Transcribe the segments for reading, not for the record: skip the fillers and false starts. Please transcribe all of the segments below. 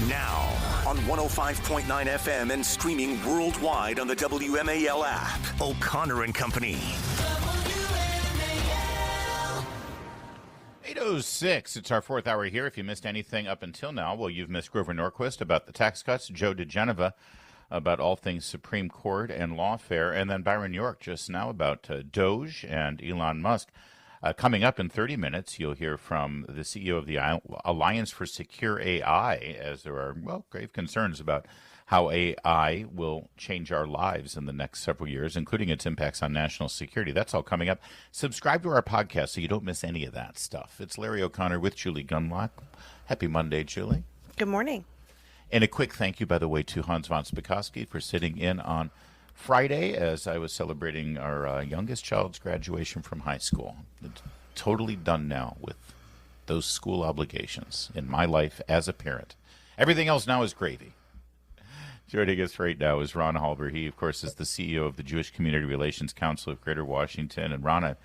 Now, on 105.9 FM and streaming worldwide on the WMAL app. O'Connor and Company. 8:06. It's our fourth hour here. If you missed anything up until now, well, you've missed Grover Norquist about the tax cuts, Joe DeGeneva about all things Supreme Court and lawfare, and then Byron York just now about Doge and Elon Musk. Coming up in 30 minutes, you'll hear from the CEO of the Alliance for Secure AI, as there are, well, grave concerns about how AI will change our lives in the next several years, including its impacts on national security. That's all coming up. Subscribe to our podcast so you don't miss any of that stuff. It's Larry O'Connor with Julie Gunlock. Happy Monday, Julie. Good morning. And a quick thank you, by the way, to Hans von Spakovsky for sitting in on Friday as I was celebrating our youngest child's graduation from high school. It's totally done now with those school obligations in my life as a parent. Everything else now is gravy. Joining us right now is Ron Halber. He, of course, is the CEO of the Jewish Community Relations Council of Greater Washington. And Ron, I'm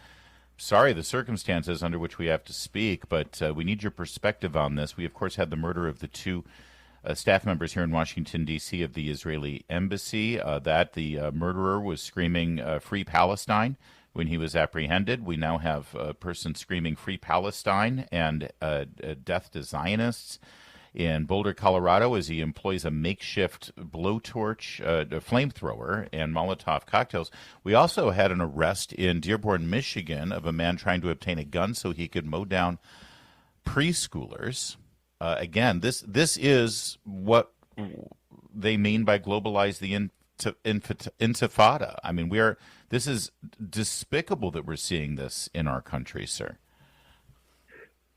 sorry the circumstances under which we have to speak, but we need your perspective on this. We, of course, had the murder of the two staff members here in Washington, D.C. of the Israeli embassy. That the murderer was screaming Free Palestine when he was apprehended. We now have a person screaming Free Palestine and death to Zionists in Boulder, Colorado, as he employs a makeshift blowtorch, flamethrower, and Molotov cocktails. We also had an arrest in Dearborn, Michigan, of a man trying to obtain a gun so he could mow down preschoolers. Again, this is what they mean by globalize the intifada. I mean, this is despicable that we're seeing this in our country, sir.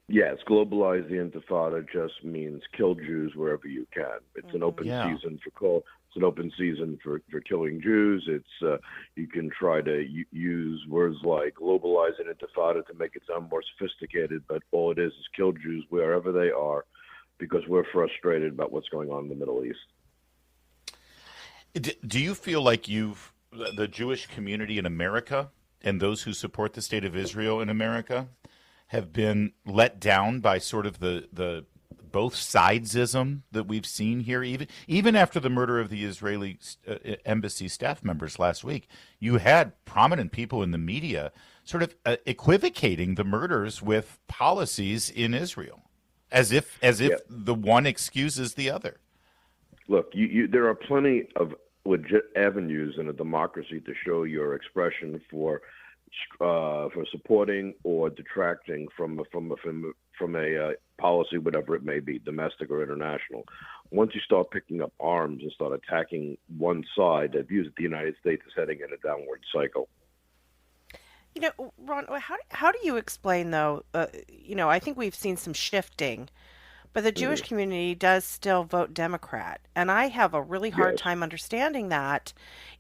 Yes, globalize the intifada just means kill Jews wherever you can. It's an open season It's an open season for killing Jews. It's you can try to use words like globalize an intifada to make it sound more sophisticated, but all it is kill Jews wherever they are, because we're frustrated about what's going on in the Middle East. Do you feel like the Jewish community in America and those who support the state of Israel in America have been let down by sort of the both sidesism that we've seen here, even after the murder of the Israeli embassy staff members last week? You had prominent people in the media sort of equivocating the murders with policies in Israel, as if the one excuses the other. Look, there are plenty of legit avenues in a democracy to show your expression for supporting or detracting from a policy, whatever it may be, domestic or international. Once you start picking up arms and start attacking one side, that views that the United States is heading in a downward cycle. You know, Ron, how do you explain, though, I think we've seen some shifting, but the Jewish community does still vote Democrat. And I have a really hard time understanding that.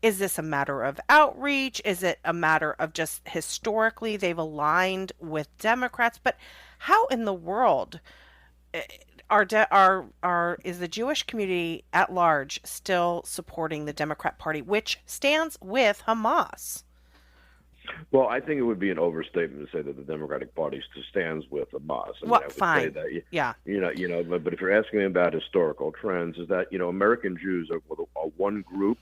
Is this a matter of outreach? Is it a matter of just historically they've aligned with Democrats? But how in the world is the Jewish community at large still supporting the Democrat Party, which stands with Hamas? Well, I think it would be an overstatement to say that the Democratic Party stands with Hamas. I would fine. Say that, yeah. But if you're asking me about historical trends, is that American Jews are one group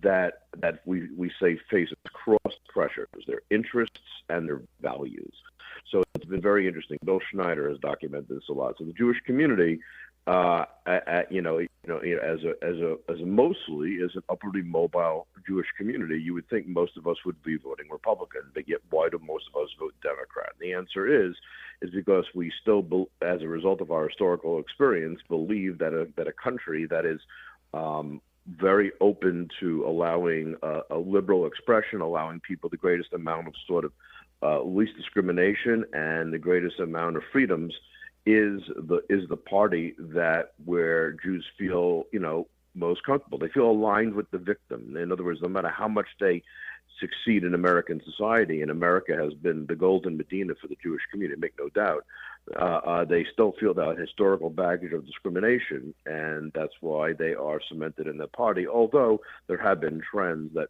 that we say faces cross pressures, their interests and their values. So it's been very interesting. Bill Schneider has documented this a lot. So the Jewish community, as mostly is an upwardly mobile Jewish community, you would think most of us would be voting Republican, but yet why do most of us vote Democrat? And the answer is because we still, as a result of our historical experience, believe that a country that is very open to allowing a liberal expression, allowing people the greatest amount of sort of least discrimination and the greatest amount of freedoms is the party that where Jews feel, most comfortable. They feel aligned with the victim. In other words, no matter how much they succeed in American society, and America has been the golden Medina for the Jewish community, make no doubt, they still feel that historical baggage of discrimination, and that's why they are cemented in the party, although there have been trends that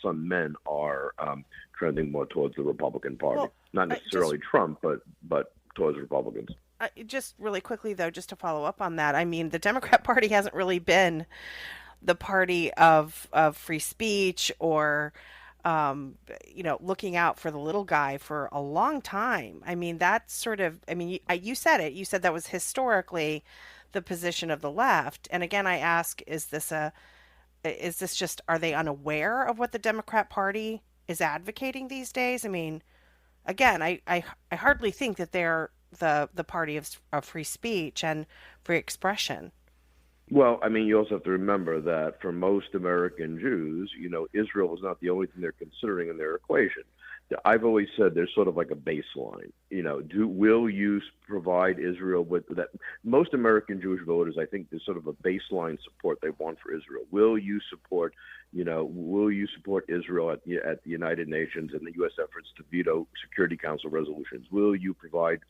some men are trending more towards the Republican Party. Not necessarily Trump, but towards Republicans. Just really quickly, though, just to follow up on that, I mean, the Democrat Party hasn't really been the party of free speech or, looking out for the little guy for a long time. I mean, that's sort of, I mean, you said it. You said that was historically the position of the left. And again, I ask, is this just, are they unaware of what the Democrat Party is advocating these days? I mean, again, I hardly think that they're the party of free speech and free expression. Well, I mean, you also have to remember that for most American Jews, Israel is not the only thing they're considering in their equation. I've always said there's sort of like a baseline. Will you provide Israel with that? Most American Jewish voters, I think, there's sort of a baseline support they want for Israel. Will you support, Israel at the United Nations and the U.S. efforts to veto Security Council resolutions? Will you provide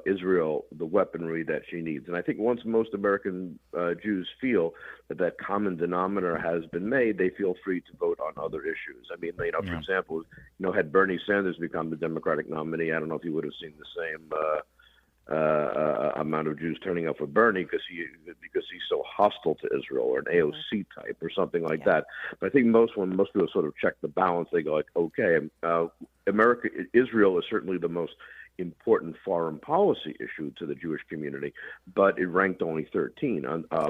Israel the weaponry that she needs? And I think once most American Jews feel that common denominator has been made, they feel free to vote on other issues. I mean, for example, had Bernie Sanders become the Democratic nominee, I don't know if he would have seen the same amount of Jews turning up for Bernie because he's so hostile to Israel, or an AOC type or something like that. But I think when most people sort of check the balance, they go like, okay, Israel is certainly the most important foreign policy issue to the Jewish community, but it ranked only 13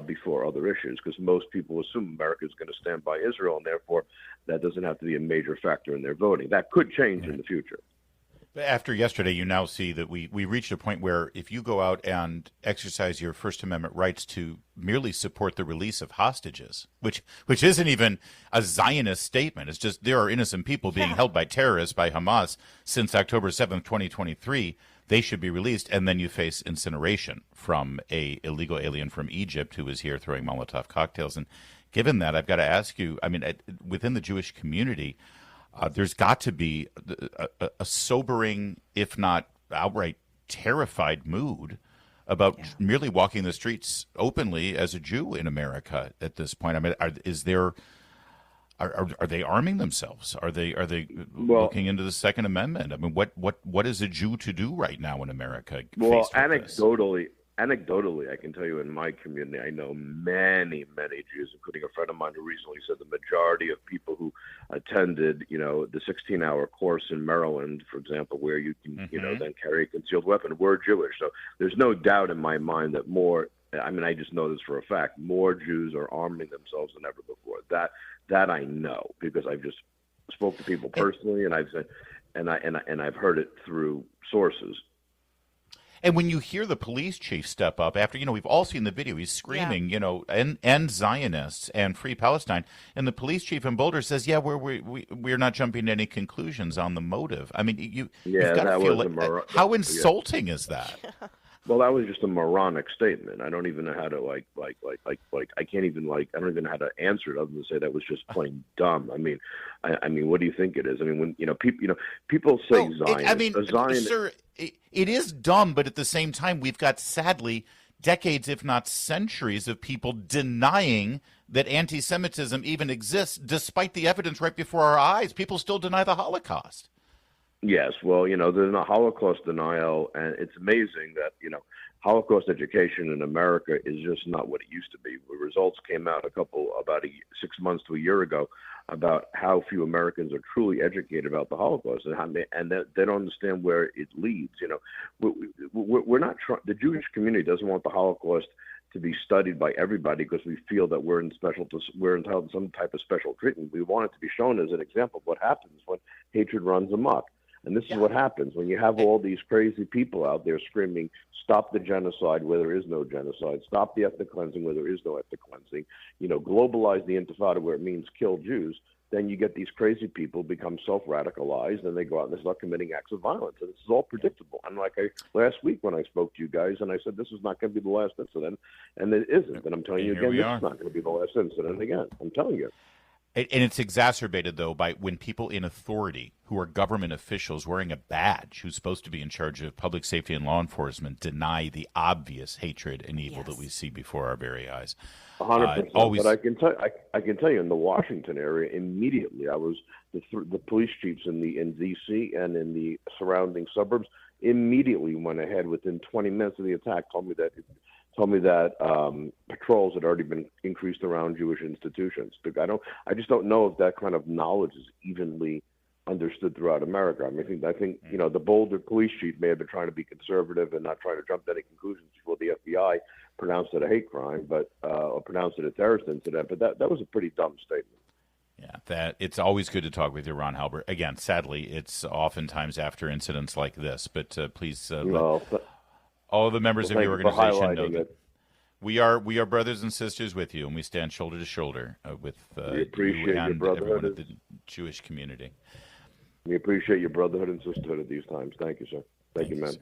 before other issues, because most people assume America is going to stand by Israel, and therefore that doesn't have to be a major factor in their voting. That could change in the future. After yesterday, you now see that we reached a point where if you go out and exercise your First Amendment rights to merely support the release of hostages, which isn't even a Zionist statement. It's just there are innocent people being held by terrorists, by Hamas, since October 7th, 2023. They should be released, and then you face incineration from a illegal alien from Egypt who was here throwing Molotov cocktails. And given that, I've got to ask you, I mean, within the Jewish community, there's got to be a sobering, if not outright terrified mood about merely walking the streets openly as a Jew in America at this point. I mean, are they arming themselves? Are they looking into the Second Amendment? I mean, what is a Jew to do right now in America? Well, anecdotally, I can tell you in my community, I know many, many Jews, including a friend of mine who recently said the majority of people who attended, the 16-hour course in Maryland, for example, where you can, then carry a concealed weapon, were Jewish. So there's no doubt in my mind that I just know this for a fact, more Jews are arming themselves than ever before. That I know, because I've just spoke to people personally, and I've said, and I've heard it through sources. And when you hear the police chief step up after, we've all seen the video, he's screaming, end Zionists and free Palestine. And the police chief in Boulder says, we're not jumping to any conclusions on the motive. I mean, you've got to feel like, how insulting is that? Well, that was just a moronic statement. I don't even know how to I can't even I don't even know how to answer it other than say that was just plain dumb. I mean, what do you think it is? I mean, when people say Zionist, sir, it is dumb, but at the same time, we've got sadly decades, if not centuries, of people denying that anti-Semitism even exists, despite the evidence right before our eyes. People still deny the Holocaust. Yes, well, there's a Holocaust denial, and it's amazing that, Holocaust education in America is just not what it used to be. The results came out about 6 months to a year ago about how few Americans are truly educated about the Holocaust, and they don't understand where it leads. We're not trying. The Jewish community doesn't want the Holocaust to be studied by everybody because we feel that we're entitled to some type of special treatment. We want it to be shown as an example of what happens when hatred runs amok. And this is what happens when you have all these crazy people out there screaming, stop the genocide where there is no genocide, stop the ethnic cleansing where there is no ethnic cleansing, globalize the Intifada where it means kill Jews. Then you get these crazy people become self-radicalized, and they go out and they start committing acts of violence. And this is all predictable. And last week when I spoke to you guys, and I said this is not going to be the last incident, and it isn't. And I'm telling you again, this is not going to be the last incident again. I'm telling you. And it's exacerbated, though, by when people in authority, who are government officials wearing a badge, who's supposed to be in charge of public safety and law enforcement, deny the obvious hatred and evil that we see before our very eyes. 100%. But I can tell you, in the Washington area, immediately, I was the police chiefs in D.C. and in the surrounding suburbs immediately went ahead within 20 minutes of the attack, told me that patrols had already been increased around Jewish institutions. I just don't know if that kind of knowledge is evenly understood throughout America. I think the Boulder police chief may have been trying to be conservative and not trying to jump to any conclusions before the FBI pronounced it a hate crime, or pronounced it a terrorist incident. But that was a pretty dumb statement. Yeah, it's always good to talk with you, Ron Halber. Again, sadly, it's oftentimes after incidents like this. But please, let all the members of your organization know that we are brothers and sisters with you, and we stand shoulder to shoulder with we appreciate you your and brotherhood. everyone at the Jewish community. We appreciate your brotherhood and sisterhood at these times. Thank you, sir. Thank you, man. Sir.